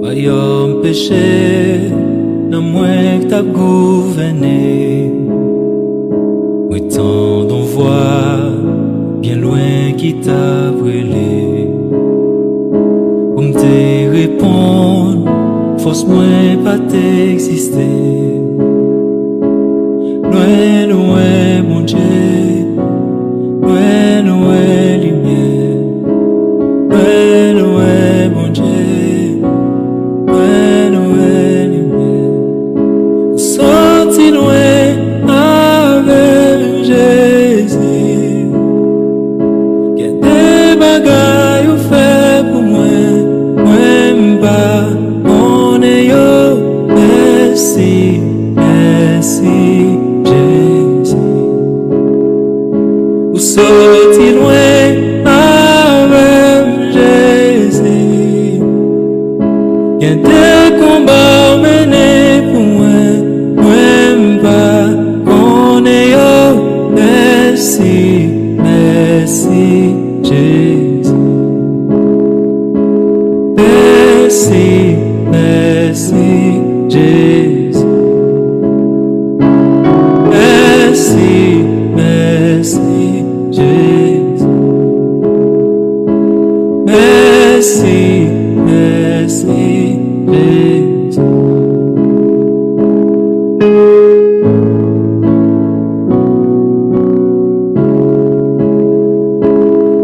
Royaume péché, non moins que t'as gouverné. Oui, tant d'on voit, bien loin qui t'a brûlé. Pour me te répondre, force moins pas t'exister. Loin, loin, mon Dieu, loin, loin, lumière. Loin, loin, mon Dieu, loin, loin, lumière. Sorti loin avec Jésus. Qu'il y a des bagailles au fait pour moi, moi m'pas, on est yo, merci, merci, Jésus. Ou sorti loin avec Jésus. Y a des combats menés pour moi, moi m'pas, on est yo, merci, merci, Jésus. Merci, merci, Jésus. Merci, merci, Jésus. Merci, merci, Jésus.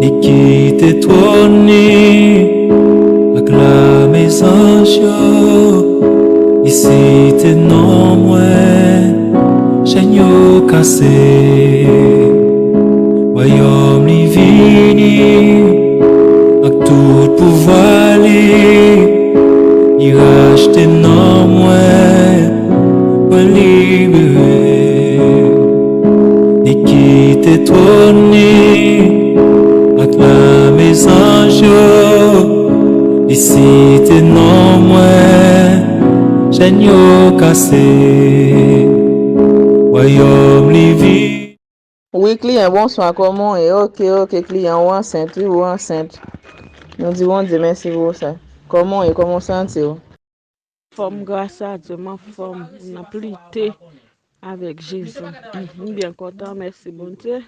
Et qui t'est trôné, acclame anges, ici t'es non moins, chaîne cassé, royaume divini, avec tout pouvoir il rachète non moins, pour libérer, et qui t'est trôné, acclame anges, ici t'es non moins, chaîne cassé, royaume livre. Oui, client, bonsoir, comment est? Ok, client, ou enceinte, oui, ou enceinte. Nous disons Dieu merci pour ça. Comment est, comment sentez-vous? Forme grâce à Dieu, ma forme, on a plus été avec Jésus. Bien content, merci bon Dieu.